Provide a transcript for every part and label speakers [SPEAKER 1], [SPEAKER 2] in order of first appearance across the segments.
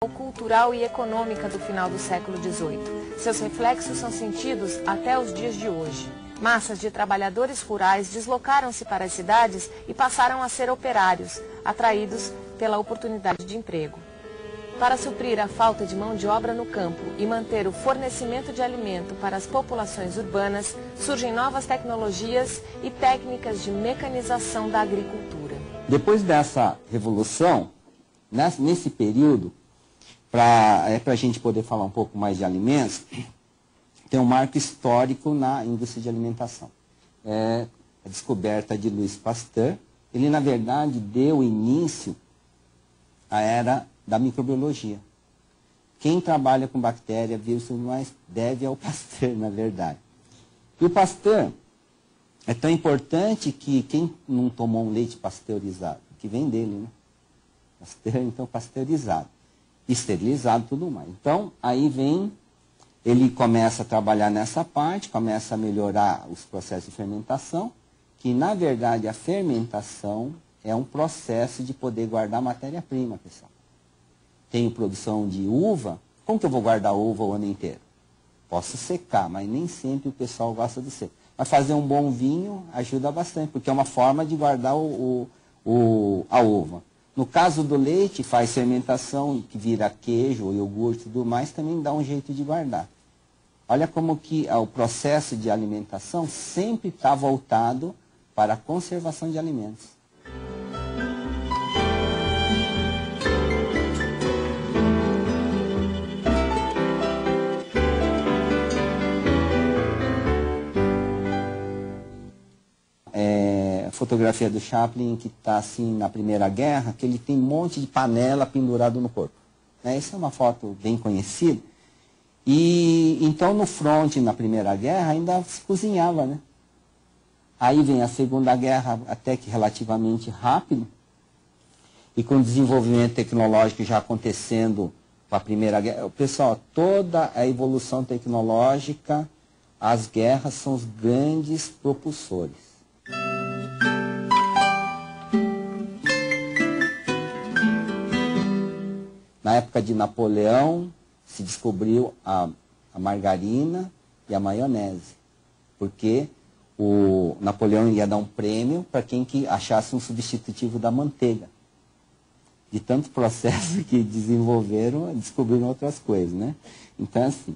[SPEAKER 1] cultural e econômica do final do século XVIII. Seus reflexos são sentidos até os dias de hoje. Massas de trabalhadores rurais deslocaram-se para as cidades e passaram a ser operários, atraídos pela oportunidade de emprego. Para suprir a falta de mão de obra no campo e manter o fornecimento de alimento para as populações urbanas, surgem novas tecnologias e técnicas de mecanização da agricultura.
[SPEAKER 2] Depois dessa revolução, nesse período, para a gente poder falar um pouco mais de alimentos, tem um marco histórico na indústria de alimentação. É a descoberta de Louis Pasteur. Ele, na verdade, deu início à era da microbiologia. Quem trabalha com bactéria, vírus e tudo mais, deve ao Pasteur, na verdade. E o Pasteur é tão importante que quem não tomou um leite pasteurizado, que vem dele, né? Pasteur, então, pasteurizado, esterilizado e tudo mais. Então, aí vem, ele começa a trabalhar nessa parte, começa a melhorar os processos de fermentação, que, na verdade, a fermentação é um processo de poder guardar matéria-prima, pessoal. Tenho produção de uva, como que eu vou guardar uva o ano inteiro? Posso secar, mas nem sempre o pessoal gosta de secar. Mas fazer um bom vinho ajuda bastante, porque é uma forma de guardar a uva. No caso do leite, faz fermentação, que vira queijo, iogurte e tudo mais, também dá um jeito de guardar. Olha como que o processo de alimentação sempre está voltado para a conservação de alimentos. Fotografia do Chaplin, que está assim na Primeira Guerra, que ele tem um monte de panela pendurado no corpo. Essa é uma foto bem conhecida. E então no fronte, na Primeira Guerra, ainda se cozinhava, né? Aí vem a Segunda Guerra, até que relativamente rápido, e com o desenvolvimento tecnológico já acontecendo com a Primeira Guerra. Pessoal, toda a evolução tecnológica, as guerras são os grandes propulsores. Na época de Napoleão, se descobriu a margarina e a maionese, porque o Napoleão ia dar um prêmio para quem que achasse um substitutivo da manteiga. De tanto processo que desenvolveram, descobriram outras coisas, né? Então, assim,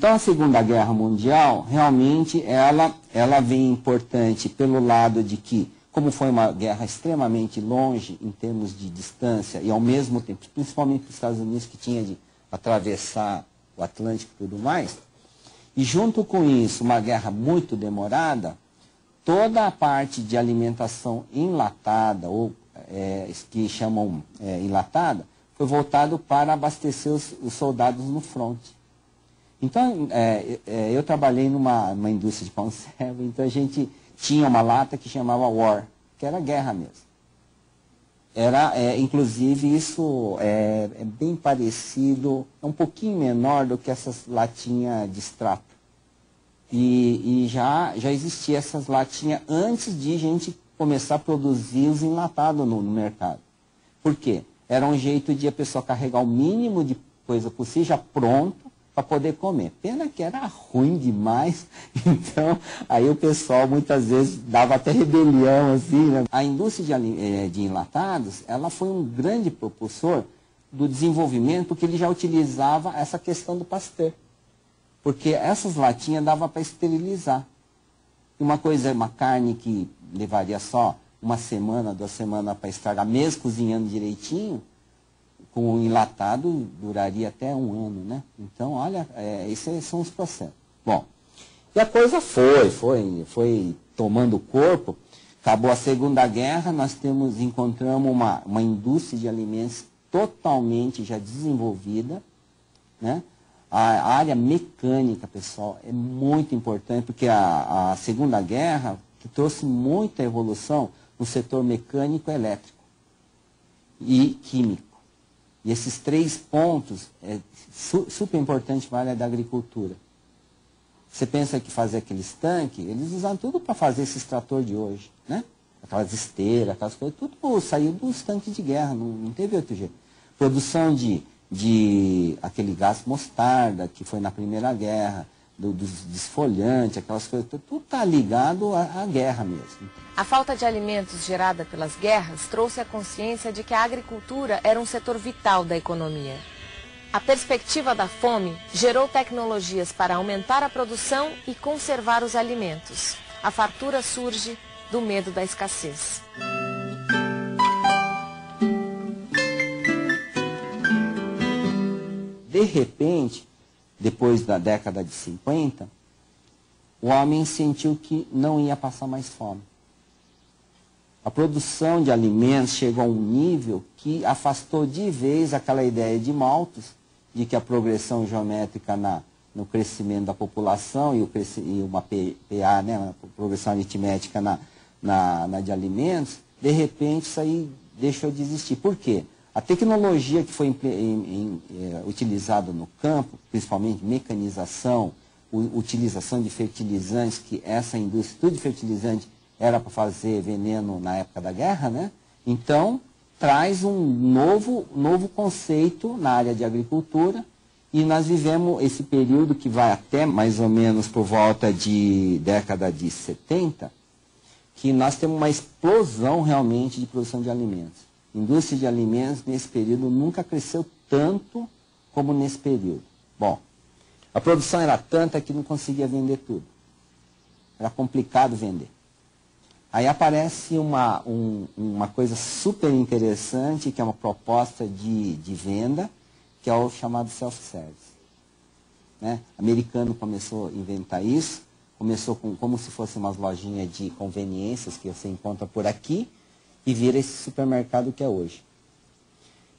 [SPEAKER 2] a Segunda Guerra Mundial, realmente, ela vem importante pelo lado de que, como foi uma guerra extremamente longe em termos de distância e ao mesmo tempo, principalmente os Estados Unidos, que tinha de atravessar o Atlântico e tudo mais, e junto com isso uma guerra muito demorada, toda a parte de alimentação enlatada, ou que chamam enlatada, foi voltado para abastecer os soldados no fronte. Então, eu trabalhei numa indústria de conserva, então a gente tinha uma lata que chamava War, que era guerra mesmo. Inclusive, isso é bem parecido, é um pouquinho menor do que essas latinhas de extrato. E já existia essas latinhas antes de a gente começar a produzir os enlatados no mercado. Por quê? Era um jeito de a pessoa carregar o mínimo de coisa possível, já pronto, para poder comer. Pena que era ruim demais, então aí o pessoal muitas vezes dava até rebelião, assim, né? A indústria de enlatados, ela foi um grande propulsor do desenvolvimento, porque ele já utilizava essa questão do Pasteur. Porque essas latinhas dava para esterilizar. Uma carne que levaria só uma semana, 2 semanas para estragar, mesmo cozinhando direitinho, com o enlatado duraria até 1 ano, né? Então, olha, esses são os processos. Bom, e a coisa foi tomando corpo. Acabou a Segunda Guerra, nós encontramos uma indústria de alimentos totalmente já desenvolvida, né? A área mecânica, pessoal, é muito importante, porque a Segunda Guerra que trouxe muita evolução no setor mecânico e elétrico e químico. E esses 3 pontos é super importante para a área da agricultura. Você pensa que fazer aqueles tanques, eles usaram tudo para fazer esses tratores de hoje, né? Aquelas esteiras, aquelas coisas, tudo saiu dos tanques de guerra, não teve outro jeito. Produção de de aquele gás mostarda, que foi na Primeira Guerra, dos desfolhantes, aquelas coisas, tudo está ligado à guerra mesmo.
[SPEAKER 1] A falta de alimentos gerada pelas guerras trouxe a consciência de que a agricultura era um setor vital da economia. A perspectiva da fome gerou tecnologias para aumentar a produção e conservar os alimentos. A fartura surge do medo da escassez.
[SPEAKER 2] De repente, depois da década de 50, o homem sentiu que não ia passar mais fome. A produção de alimentos chegou a um nível que afastou de vez aquela ideia de Malthus, de que a progressão geométrica no crescimento da população e uma PA, né, uma progressão aritmética na de alimentos, de repente isso aí deixou de existir. Por quê? A tecnologia que foi utilizada no campo, principalmente mecanização, utilização de fertilizantes, que essa indústria, tudo de fertilizante, era para fazer veneno na época da guerra, né? Então, traz um novo conceito na área de agricultura, e nós vivemos esse período que vai até mais ou menos por volta de década de 70, que nós temos uma explosão realmente de produção de alimentos. A indústria de alimentos nesse período nunca cresceu tanto como nesse período. Bom, a produção era tanta que não conseguia vender tudo. Era complicado vender. Aí aparece uma coisa super interessante, que é uma proposta de venda, que é o chamado self-service. Né? O americano começou a inventar isso, começou como se fossem umas lojinhas de conveniências que você encontra por aqui, e vira esse supermercado que é hoje.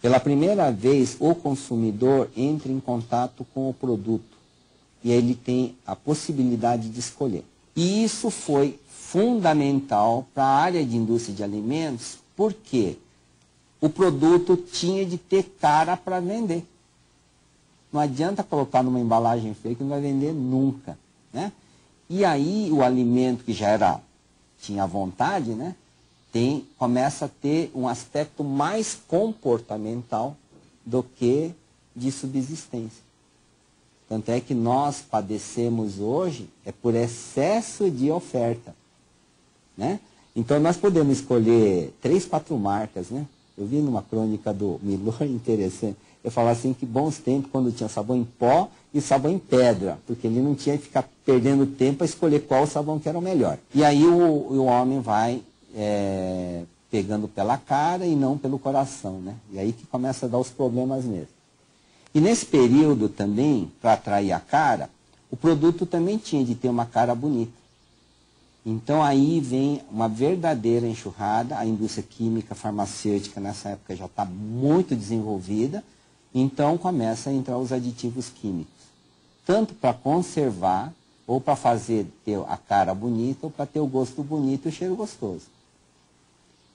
[SPEAKER 2] Pela primeira vez, o consumidor entra em contato com o produto, e ele tem a possibilidade de escolher. E isso foi fundamental para a área de indústria de alimentos, porque o produto tinha de ter cara para vender. Não adianta colocar numa embalagem feia que não vai vender nunca. Né? E aí o alimento que já tinha vontade, né, começa a ter um aspecto mais comportamental do que de subsistência. Tanto é que nós padecemos hoje por excesso de oferta. Né? Então nós podemos escolher 3, 4 marcas. Né? Eu vi numa crônica do Milor interessante, eu falo assim que bons tempos quando tinha sabão em pó e sabão em pedra, porque ele não tinha que ficar perdendo tempo para escolher qual sabão que era o melhor. E aí o homem vai pegando pela cara e não pelo coração. Né? E aí que começa a dar os problemas mesmo. E nesse período também, para atrair a cara, o produto também tinha de ter uma cara bonita. Então aí vem uma verdadeira enxurrada, a indústria química, farmacêutica nessa época já está muito desenvolvida, então começa a entrar os aditivos químicos. Tanto para conservar, ou para fazer ter a cara bonita, ou para ter o gosto bonito e o cheiro gostoso.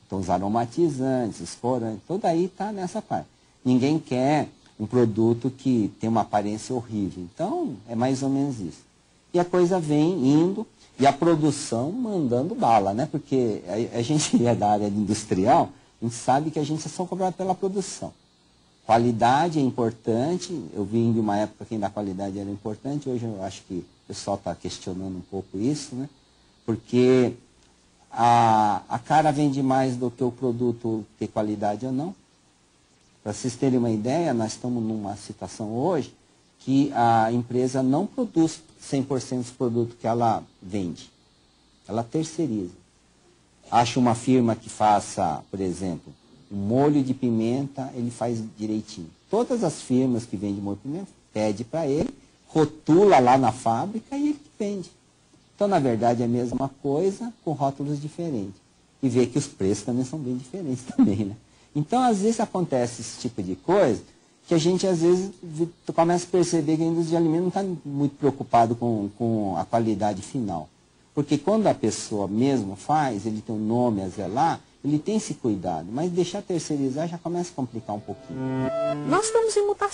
[SPEAKER 2] Então os aromatizantes, os corantes, tudo aí está nessa parte. Ninguém quer um produto que tem uma aparência horrível. Então é mais ou menos isso. E a coisa vem indo, e a produção mandando bala, né? Porque a gente é da área industrial, a gente sabe que a gente é só cobrado pela produção. Qualidade é importante, eu vim de uma época que ainda a qualidade era importante, hoje eu acho que o pessoal está questionando um pouco isso, né? Porque a cara vende mais do que o produto ter qualidade ou não. Para vocês terem uma ideia, nós estamos numa situação hoje que a empresa não produz 100% dos produtos que ela vende. Ela terceiriza. Acha uma firma que faça, por exemplo, um molho de pimenta, ele faz direitinho. Todas as firmas que vendem molho de pimenta, pede para ele, rotula lá na fábrica e ele que vende. Então, na verdade, é a mesma coisa com rótulos diferentes. E vê que os preços também são bem diferentes também, né? Então, às vezes acontece esse tipo de coisa, que a gente, às vezes, começa a perceber que a indústria de alimentos não está muito preocupado com a qualidade final. Porque quando a pessoa mesmo faz, ele tem um nome a zelar, ele tem esse cuidado. Mas deixar terceirizar já começa a complicar um pouquinho.
[SPEAKER 1] Nós estamos em mutação.